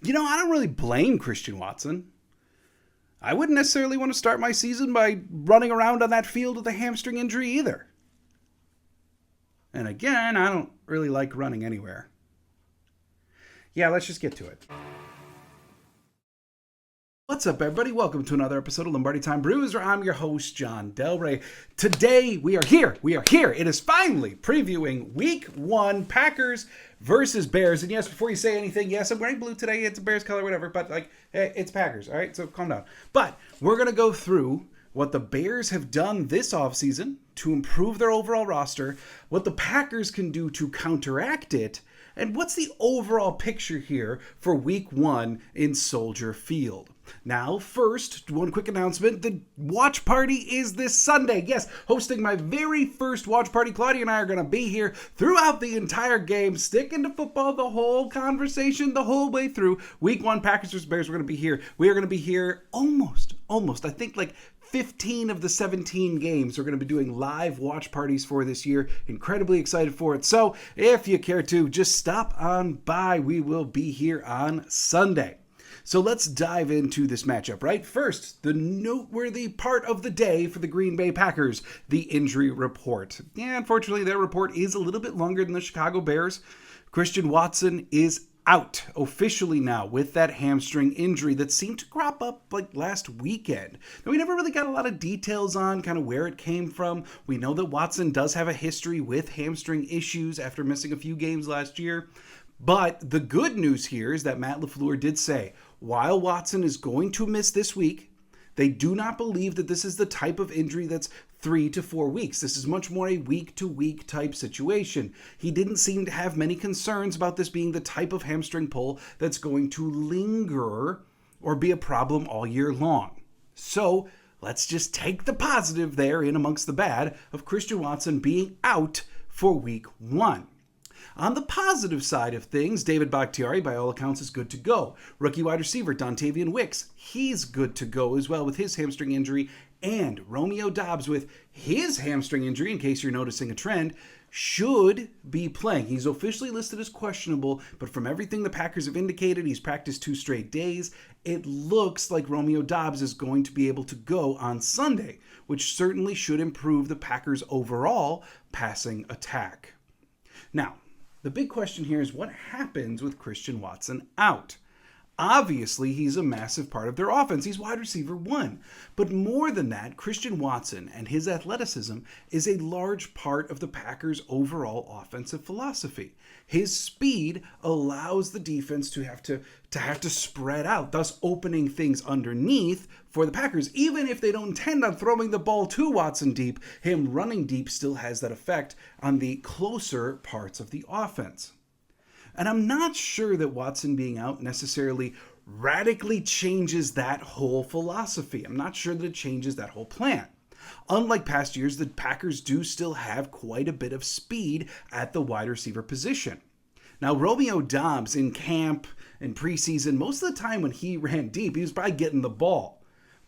I don't really blame Christian Watson. I wouldn't necessarily want to start my season by running around on that field with a hamstring injury either. And again, I don't really like running anywhere. Yeah, let's just get to it. What's up, everybody? Welcome to another episode of Lombardi Time Brews, where I'm your host, John Delray. Today, we are here. It is finally previewing Week 1 Packers versus Bears. And yes, before you say anything, yes, I'm wearing blue today. It's a Bears color, whatever. But, it's Packers, all right? So calm down. But we're going to go through what the Bears have done this offseason to improve their overall roster, what the Packers can do to counteract it, and what's the overall picture here for Week 1 in Soldier Field. Now, first, one quick announcement. The watch party is this Sunday. Yes, hosting my very first watch party. Claudia and I are going to be here throughout the entire game, sticking to football the whole conversation, the whole way through. Week 1, Packers vs. Bears, we're going to be here. We are going to be here almost, I think like 15 of the 17 games we're going to be doing live watch parties for this year. Incredibly excited for it. So if you care to, just stop on by. We will be here on Sunday. So let's dive into this matchup, right? First, the noteworthy part of the day for the Green Bay Packers, the injury report. Yeah, unfortunately, their report is a little bit longer than the Chicago Bears. Christian Watson is out officially now with that hamstring injury that seemed to crop up like last weekend. Now, we never really got a lot of details on kind of where it came from. We know that Watson does have a history with hamstring issues after missing a few games last year. But the good news here is that Matt LaFleur did say, while Watson is going to miss this week, they do not believe that this is the type of injury that's 3 to 4 weeks. This is much more a week-to-week type situation. He didn't seem to have many concerns about this being the type of hamstring pull that's going to linger or be a problem all year long. So let's just take the positive there in amongst the bad of Christian Watson being out for Week 1. On the positive side of things, David Bakhtiari, by all accounts, is good to go. Rookie wide receiver Dontavian Wicks, he's good to go as well with his hamstring injury. And Romeo Doubs with his hamstring injury, in case you're noticing a trend, should be playing. He's officially listed as questionable, but from everything the Packers have indicated, he's practiced 2 straight days. It looks like Romeo Doubs is going to be able to go on Sunday, which certainly should improve the Packers' overall passing attack. Now, the big question here is what happens with Christian Watson out? Obviously, he's a massive part of their offense. He's wide receiver 1. But more than that, Christian Watson and his athleticism is a large part of the Packers' overall offensive philosophy. His speed allows the defense to have to spread out, thus opening things underneath for the Packers. Even if they don't intend on throwing the ball to Watson deep, him running deep still has that effect on the closer parts of the offense. And I'm not sure that Watson being out necessarily radically changes that whole philosophy. I'm not sure that it changes that whole plan. Unlike past years, the Packers do still have quite a bit of speed at the wide receiver position. Now, Romeo Doubs in camp and preseason, most of the time when he ran deep, he was probably getting the ball.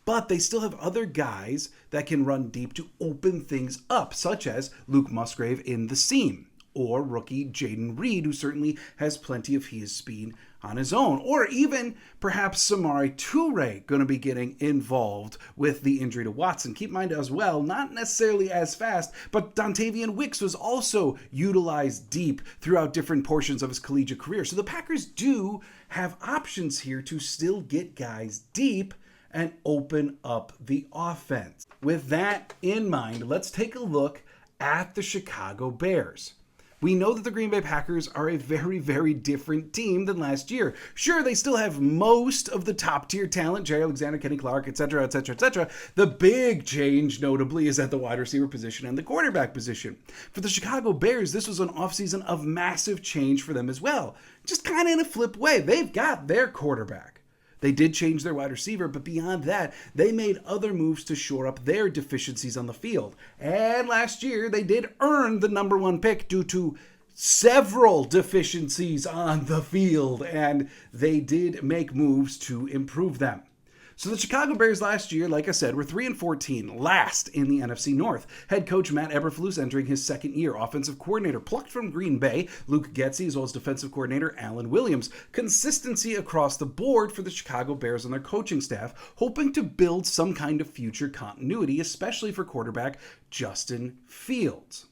But they still have other guys that can run deep to open things up, such as Luke Musgrave in the seam, or rookie Jaden Reed, who certainly has plenty of his speed on his own. Or even perhaps Samori Toure going to be getting involved with the injury to Watson. Keep in mind as well, not necessarily as fast, but Dontavian Wicks was also utilized deep throughout different portions of his collegiate career. So the Packers do have options here to still get guys deep and open up the offense. With that in mind, let's take a look at the Chicago Bears. We know that the Green Bay Packers are a very, very different team than last year. Sure, they still have most of the top-tier talent, Jerry Alexander, Kenny Clark, etc., etc., etc. The big change, notably, is at the wide receiver position and the quarterback position. For the Chicago Bears, this was an offseason of massive change for them as well. Just kind of in a flip way. They've got their quarterback. They did change their wide receiver, but beyond that, they made other moves to shore up their deficiencies on the field. And last year, they did earn the number 1 pick due to several deficiencies on the field, and they did make moves to improve them. So the Chicago Bears last year, like I said, were 3-14, last in the NFC North. Head coach Matt Eberflus entering his second year. Offensive coordinator plucked from Green Bay, Luke Getsy, as well as defensive coordinator Alan Williams. Consistency across the board for the Chicago Bears and their coaching staff, hoping to build some kind of future continuity, especially for quarterback Justin Fields.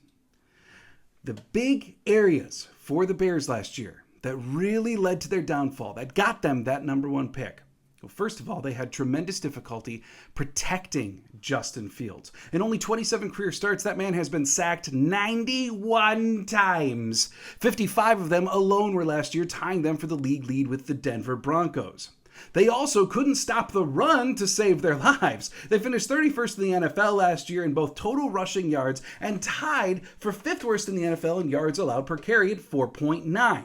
The big areas for the Bears last year that really led to their downfall, that got them that number one pick. Well, first of all, they had tremendous difficulty protecting Justin Fields. In only 27 career starts, that man has been sacked 91 times. 55 of them alone were last year, tying them for the league lead with the Denver Broncos. They also couldn't stop the run to save their lives. They finished 31st in the NFL last year in both total rushing yards and tied for 5th worst in the NFL in yards allowed per carry at 4.9.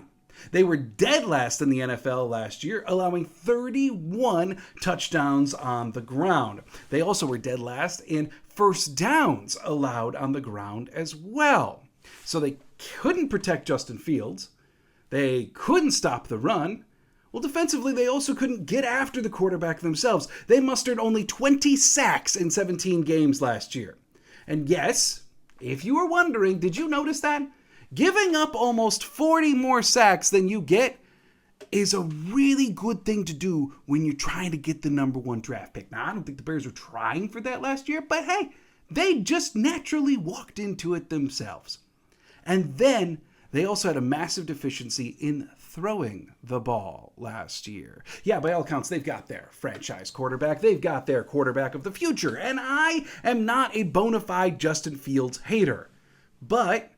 They were dead last in the NFL last year, allowing 31 touchdowns on the ground. They also were dead last in first downs allowed on the ground as well. So they couldn't protect Justin Fields. They couldn't stop the run. Well, defensively, they also couldn't get after the quarterback themselves. They mustered only 20 sacks in 17 games last year. And yes, if you were wondering, did you notice that? Giving up almost 40 more sacks than you get is a really good thing to do when you're trying to get the number one draft pick. Now, I don't think the Bears were trying for that last year, but hey, they just naturally walked into it themselves. And then they also had a massive deficiency in throwing the ball last year. Yeah, by all accounts, they've got their franchise quarterback. They've got their quarterback of the future. And I am not a bona fide Justin Fields hater. But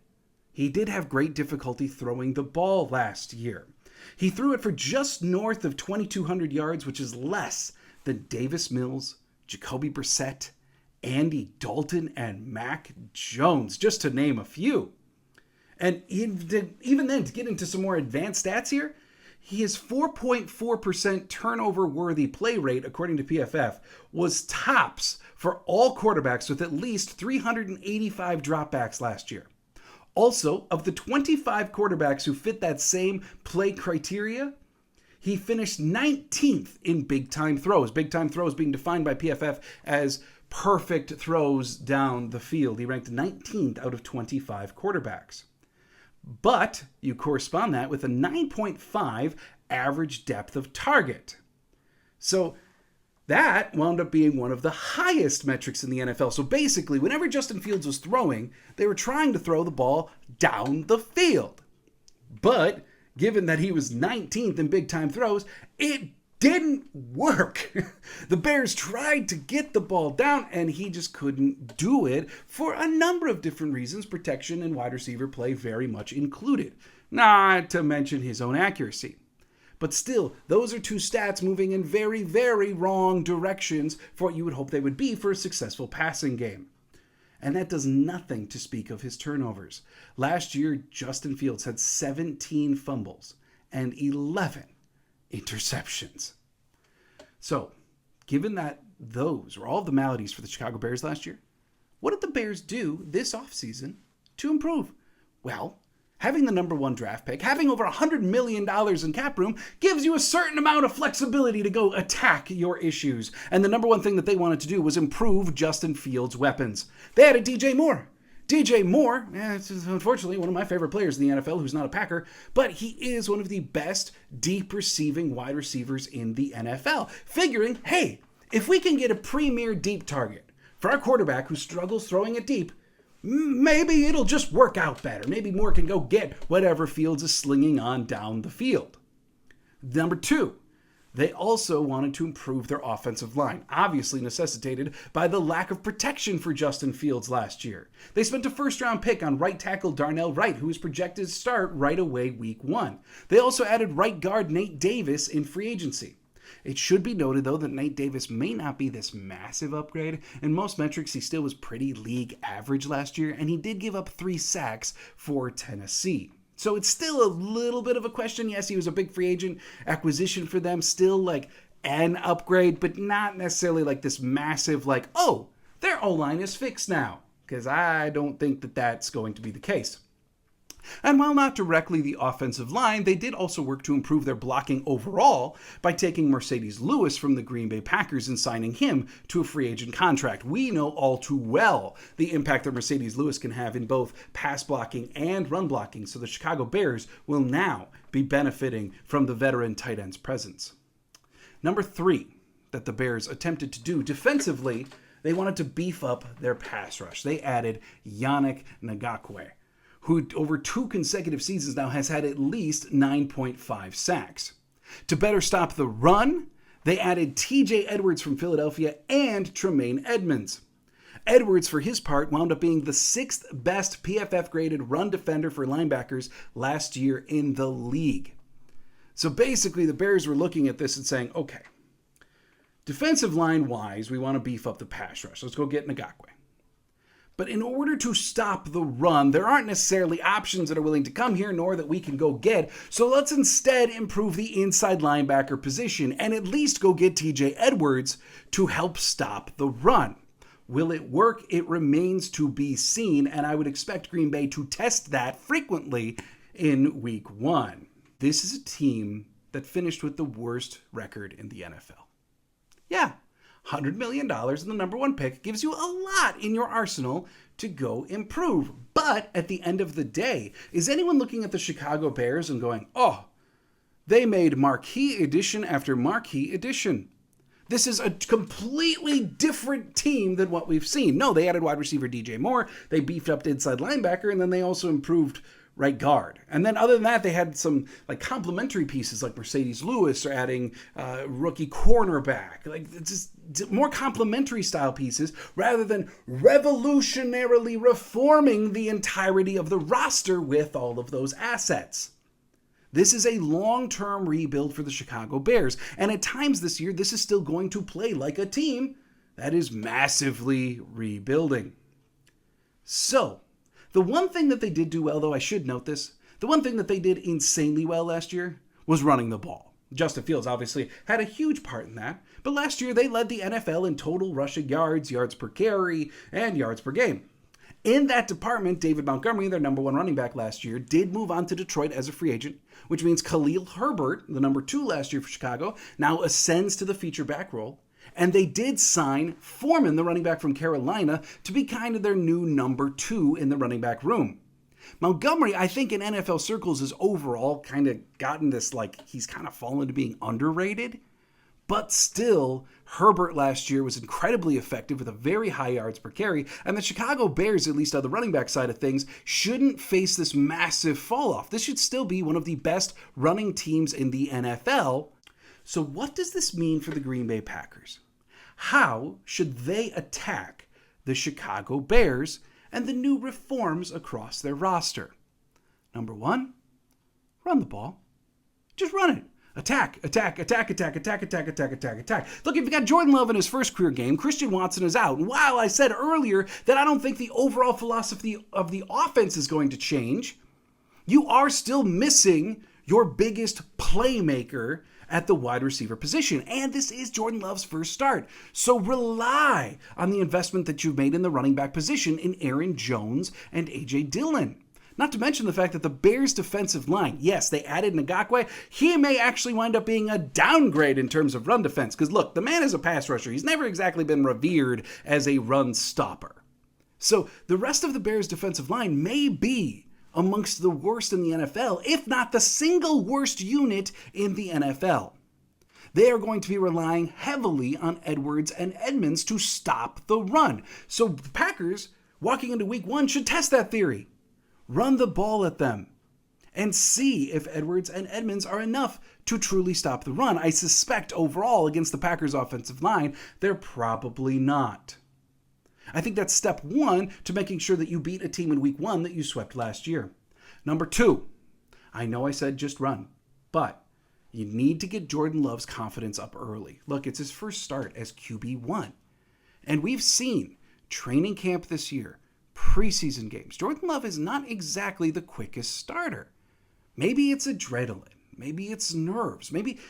he did have great difficulty throwing the ball last year. He threw it for just north of 2,200 yards, which is less than Davis Mills, Jacoby Brissett, Andy Dalton, and Mac Jones, just to name a few. And even then, to get into some more advanced stats here, his 4.4% turnover-worthy play rate, according to PFF, was tops for all quarterbacks with at least 385 dropbacks last year. Also, of the 25 quarterbacks who fit that same play criteria, he finished 19th in big-time throws. Big-time throws being defined by PFF as perfect throws down the field. He ranked 19th out of 25 quarterbacks. But you correspond that with a 9.5 average depth of target. So that wound up being one of the highest metrics in the NFL. So basically, whenever Justin Fields was throwing, they were trying to throw the ball down the field. But given that he was 19th in big-time throws, it didn't work. The Bears tried to get the ball down, and he just couldn't do it for a number of different reasons, protection and wide receiver play very much included. Not to mention his own accuracy. But still, those are two stats moving in very, very wrong directions for what you would hope they would be for a successful passing game. And that does nothing to speak of his turnovers. Last year, Justin Fields had 17 fumbles and 11 interceptions. So, given that those were all the maladies for the Chicago Bears last year, what did the Bears do this offseason to improve? Well, having the number one draft pick, having over $100 million in cap room, gives you a certain amount of flexibility to go attack your issues. And the number one thing that they wanted to do was improve Justin Fields' weapons. They added DJ Moore. DJ Moore, is unfortunately one of my favorite players in the NFL who's not a Packer, but he is one of the best deep receiving wide receivers in the NFL. Figuring, hey, if we can get a premier deep target for our quarterback who struggles throwing it deep, maybe it'll just work out better. Maybe Moore can go get whatever Fields is slinging on down the field. Number two, they also wanted to improve their offensive line, obviously necessitated by the lack of protection for Justin Fields last year. They spent a first-round pick on right tackle Darnell Wright, who was projected to start right away week 1. They also added right guard Nate Davis in free agency. It should be noted, though, that Nate Davis may not be this massive upgrade. In most metrics, he still was pretty league average last year, and he did give up 3 sacks for Tennessee. So it's still a little bit of a question. Yes, he was a big free agent acquisition for them, still like an upgrade, but not necessarily like this massive, like, oh, their O-line is fixed now, because I don't think that that's going to be the case. And while not directly the offensive line, they did also work to improve their blocking overall by taking Mercedes Lewis from the Green Bay Packers and signing him to a free agent contract. We know all too well the impact that Mercedes Lewis can have in both pass blocking and run blocking, so the Chicago Bears will now be benefiting from the veteran tight end's presence. Number 3 that the Bears attempted to do defensively, they wanted to beef up their pass rush. They added Yannick Ngakoue, who over 2 consecutive seasons now has had at least 9.5 sacks. To better stop the run, they added TJ Edwards from Philadelphia and Tremaine Edmonds. Edwards, for his part, wound up being the 6th best PFF-graded run defender for linebackers last year in the league. So basically, the Bears were looking at this and saying, okay, defensive line-wise, we want to beef up the pass rush. Let's go get Ngakoue. But in order to stop the run, there aren't necessarily options that are willing to come here, nor that we can go get. So let's instead improve the inside linebacker position and at least go get TJ Edwards to help stop the run. Will it work? It remains to be seen, and I would expect Green Bay to test that frequently in Week 1. This is a team that finished with the worst record in the NFL. Yeah. $100 million in the number 1 pick gives you a lot in your arsenal to go improve. But at the end of the day, is anyone looking at the Chicago Bears and going, oh, they made marquee edition after marquee edition? This is a completely different team than what we've seen. No, they added wide receiver DJ Moore, they beefed up the inside linebacker, and then they also improved right guard. And then other than that, they had some complementary pieces like Mercedes Lewis or adding rookie cornerback. It's just more complementary style pieces rather than revolutionarily reforming the entirety of the roster with all of those assets. This is a long-term rebuild for the Chicago Bears. And at times this year, this is still going to play like a team that is massively rebuilding. So, the one thing that they did do well, though I should note this, the one thing that they did insanely well last year was running the ball. Justin Fields obviously had a huge part in that, but last year they led the NFL in total rushing yards, yards per carry, and yards per game. In that department, David Montgomery, their number 1 running back last year, did move on to Detroit as a free agent, which means Khalil Herbert, the number 2 last year for Chicago, now ascends to the feature back role. And they did sign Foreman, the running back from Carolina, to be kind of their new number 2 in the running back room. Montgomery, I think in NFL circles, has overall kind of gotten this, he's kind of fallen to being underrated. But still, Herbert last year was incredibly effective with a very high yards per carry, and the Chicago Bears, at least on the running back side of things, shouldn't face this massive fall off. This should still be one of the best running teams in the NFL. So what does this mean for the Green Bay Packers? How should they attack the Chicago Bears and the new reforms across their roster? Number 1, run the ball. Just run it. Attack, attack, attack, attack, attack, attack, attack, attack, attack. Look, if you got Jordan Love in his first career game, Christian Watson is out. And while I said earlier that I don't think the overall philosophy of the offense is going to change, you are still missing your biggest playmaker at the wide receiver position. And this is Jordan Love's first start. So rely on the investment that you've made in the running back position in Aaron Jones and A.J. Dillon. Not to mention the fact that the Bears' defensive line, yes, they added Ngakoue. He may actually wind up being a downgrade in terms of run defense. Because look, the man is a pass rusher. He's never exactly been revered as a run stopper. So the rest of the Bears' defensive line may be amongst the worst in the NFL, if not the single worst unit in the NFL. They are going to be relying heavily on Edwards and Edmonds to stop the run. So the Packers, walking into Week 1, should test that theory. Run the ball at them and see if Edwards and Edmonds are enough to truly stop the run. I suspect overall against the Packers' offensive line, they're probably not. I think that's step 1 to making sure that you beat a team in Week 1 that you swept last year. Number 2, I know I said just run, but you need to get Jordan Love's confidence up early. Look, it's his first start as QB1. And we've seen training camp this year, preseason games. Jordan Love is not exactly the quickest starter. Maybe it's adrenaline. Maybe it's nerves. Maybe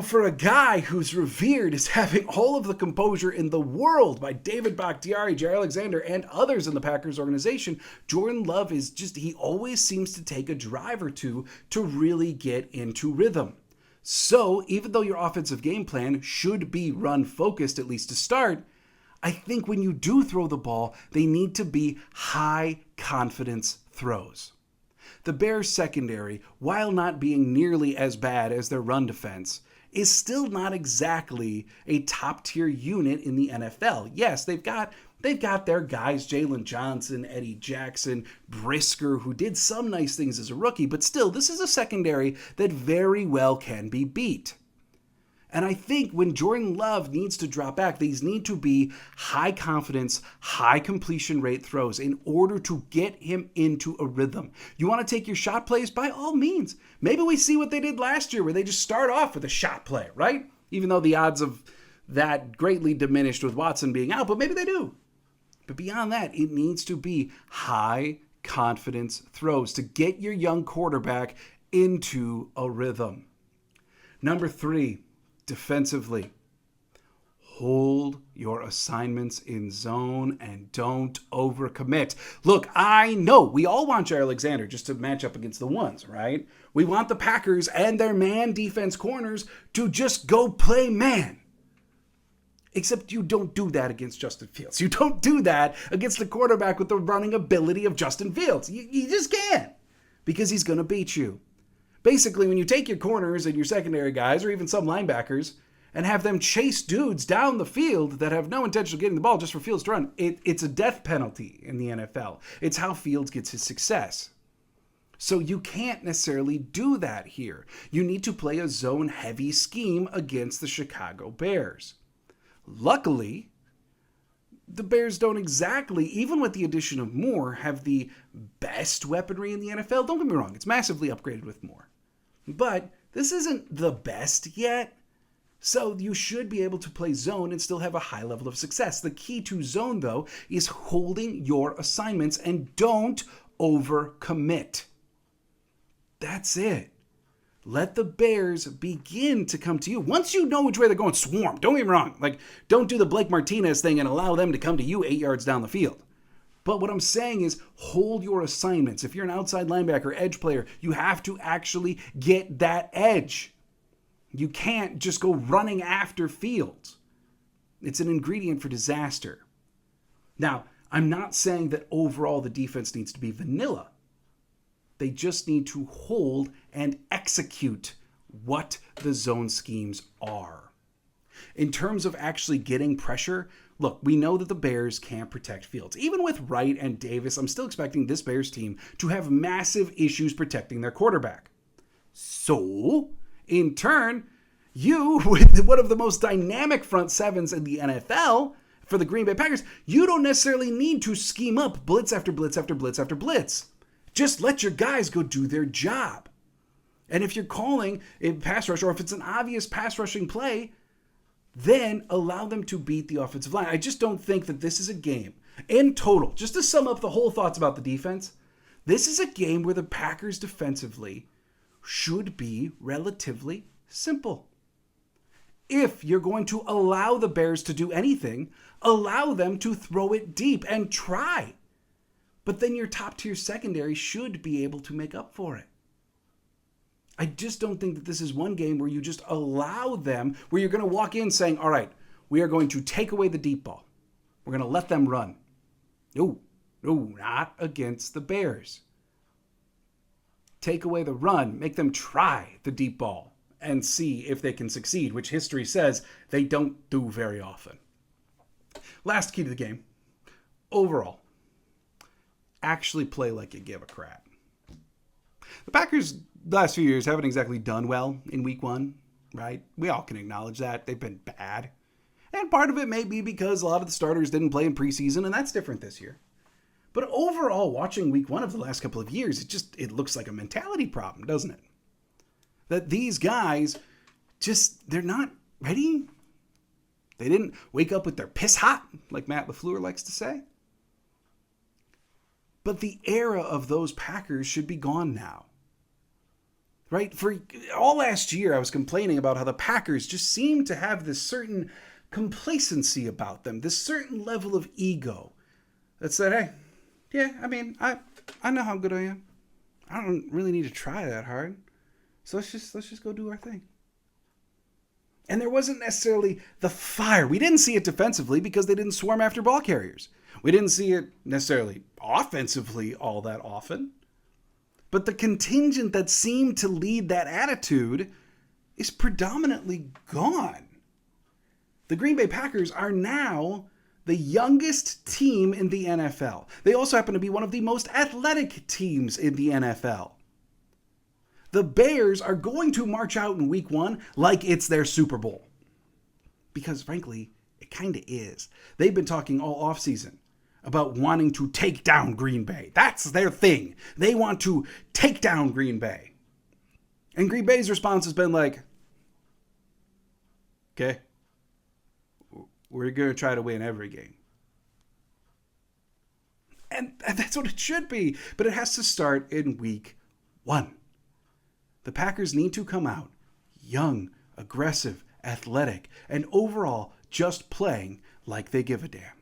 For a guy who's revered as having all of the composure in the world by David Bakhtiari, Jair Alexander, and others in the Packers organization, Jordan Love he always seems to take a drive or two to really get into rhythm. So even though your offensive game plan should be run focused, at least to start, I think when you do throw the ball, they need to be high confidence throws. The Bears secondary, while not being nearly as bad as their run defense, is still not exactly a top-tier unit in the NFL. Yes, they've got their guys, Jalen Johnson, Eddie Jackson, Brisker, who did some nice things as a rookie, but still, this is a secondary that very well can be beat. And I think when Jordan Love needs to drop back, these need to be high confidence, high completion rate throws in order to get him into a rhythm. You want to take your shot plays? By all means. Maybe we see what they did last year where they just start off with a shot play, right? Even though the odds of that greatly diminished with Watson being out, but maybe they do. But beyond that, it needs to be high confidence throws to get your young quarterback into a rhythm. Number 3. Defensively, hold your assignments in zone and don't overcommit. Look, I know we all want Jair Alexander just to match up against the ones, right? We want the Packers and their man defense corners to just go play man. Except you don't do that against Justin Fields. You don't do that against the quarterback with the running ability of Justin Fields. You just can't, because he's going to beat you. Basically, when you take your corners and your secondary guys, or even some linebackers, and have them chase dudes down the field that have no intention of getting the ball just for Fields to run, it's a death penalty in the NFL. It's how Fields gets his success. So you can't necessarily do that here. You need to play a zone-heavy scheme against the Chicago Bears. Luckily, the Bears don't exactly, even with the addition of Moore, have the best weaponry in the NFL. Don't get me wrong, it's massively upgraded with Moore. But this isn't the best yet. So you should be able to play zone and still have a high level of success. The key to zone, though, is holding your assignments and don't overcommit. That's it. Let the Bears begin to come to you. Once you know which way they're going, swarm. Don't get me wrong. Don't do the Blake Martinez thing and allow them to come to you 8 yards down the field. But what I'm saying is hold your assignments. If you're an outside linebacker, edge player, you have to actually get that edge. You can't just go running after Fields. It's an ingredient for disaster. Now, I'm not saying that overall the defense needs to be vanilla. They just need to hold and execute what the zone schemes are. In terms of actually getting pressure, look, we know that the Bears can't protect Fields. Even with Wright and Davis, I'm still expecting this Bears team to have massive issues protecting their quarterback. So, in turn, you, with one of the most dynamic front sevens in the NFL for the Green Bay Packers, you don't necessarily need to scheme up blitz after blitz after blitz after blitz. Just let your guys go do their job. And if you're calling a pass rush, or if it's an obvious pass rushing play, then allow them to beat the offensive line. I just don't think that this is a game, in total, just to sum up the whole thoughts about the defense, this is a game where the Packers defensively should be relatively simple. If you're going to allow the Bears to do anything, allow them to throw it deep and try. But then your top-tier secondary should be able to make up for it. I just don't think that this is one game where you just allow them, where you're going to walk in saying, all right, we are going to take away the deep ball. We're going to let them run. No, not against the Bears. Take away the run, make them try the deep ball and see if they can succeed, which history says they don't do very often. Last key to the game, overall, actually play like you give a crap. The Packers, the last few years, haven't exactly done well in week 1, right? We all can acknowledge that. They've been bad. And part of it may be because a lot of the starters didn't play in preseason, and that's different this year. But overall, watching week 1 of the last couple of years, it looks like a mentality problem, doesn't it? That these guys they're not ready. They didn't wake up with their piss hot, like Matt LaFleur likes to say. But the era of those Packers should be gone now. right? For all last year, I was complaining about how the Packers just seemed to have this certain complacency about them, this certain level of ego that said, hey, yeah, I mean, I know how good I am. I don't really need to try that hard. So let's just go do our thing. And there wasn't necessarily the fire. We didn't see it defensively because they didn't swarm after ball carriers. We didn't see it necessarily offensively all that often. But the contingent that seemed to lead that attitude is predominantly gone. The Green Bay Packers are now the youngest team in the NFL. They also happen to be one of the most athletic teams in the NFL. The Bears are going to march out in week 1 like it's their Super Bowl. Because frankly, it kind of is. They've been talking all offseason about wanting to take down Green Bay. That's their thing. They want to take down Green Bay. And Green Bay's response has been like, okay, we're going to try to win every game. And that's what it should be. But it has to start in week 1. The Packers need to come out young, aggressive, athletic, and overall just playing like they give a damn.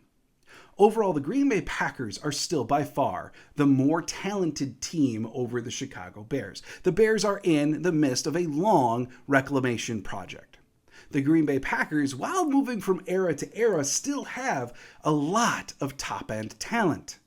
Overall, the Green Bay Packers are still by far the more talented team over the Chicago Bears. The Bears are in the midst of a long reclamation project. The Green Bay Packers, while moving from era to era, still have a lot of top-end talent.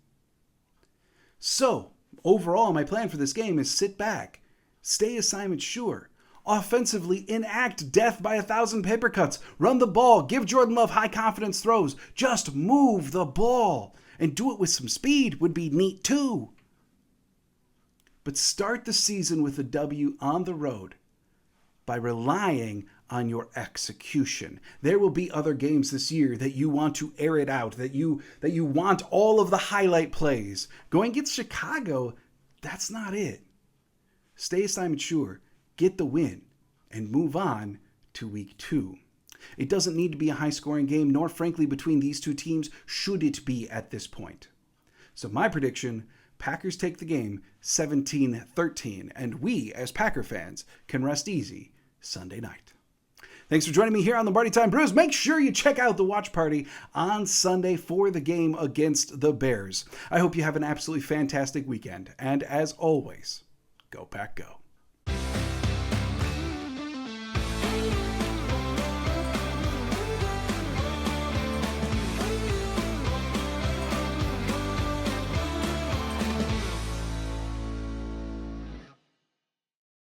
So, overall, my plan for this game is sit back, stay assignment sure, offensively enact death by 1,000 paper cuts, run the ball, give Jordan Love high confidence throws, just move the ball, and do it with some speed would be neat too. But start the season with a W on the road by relying on your execution. There will be other games this year that you want to air it out, that you want all of the highlight plays. Going against Chicago, that's not it. Stay assignment sure, get the win, and move on to week 2. It doesn't need to be a high-scoring game, nor frankly between these two teams should it be at this point. So my prediction, Packers take the game 17-13, and we, as Packer fans, can rest easy Sunday night. Thanks for joining me here on Lombardi Time Brews. Make sure you check out the watch party on Sunday for the game against the Bears. I hope you have an absolutely fantastic weekend, and as always, go Pack Go.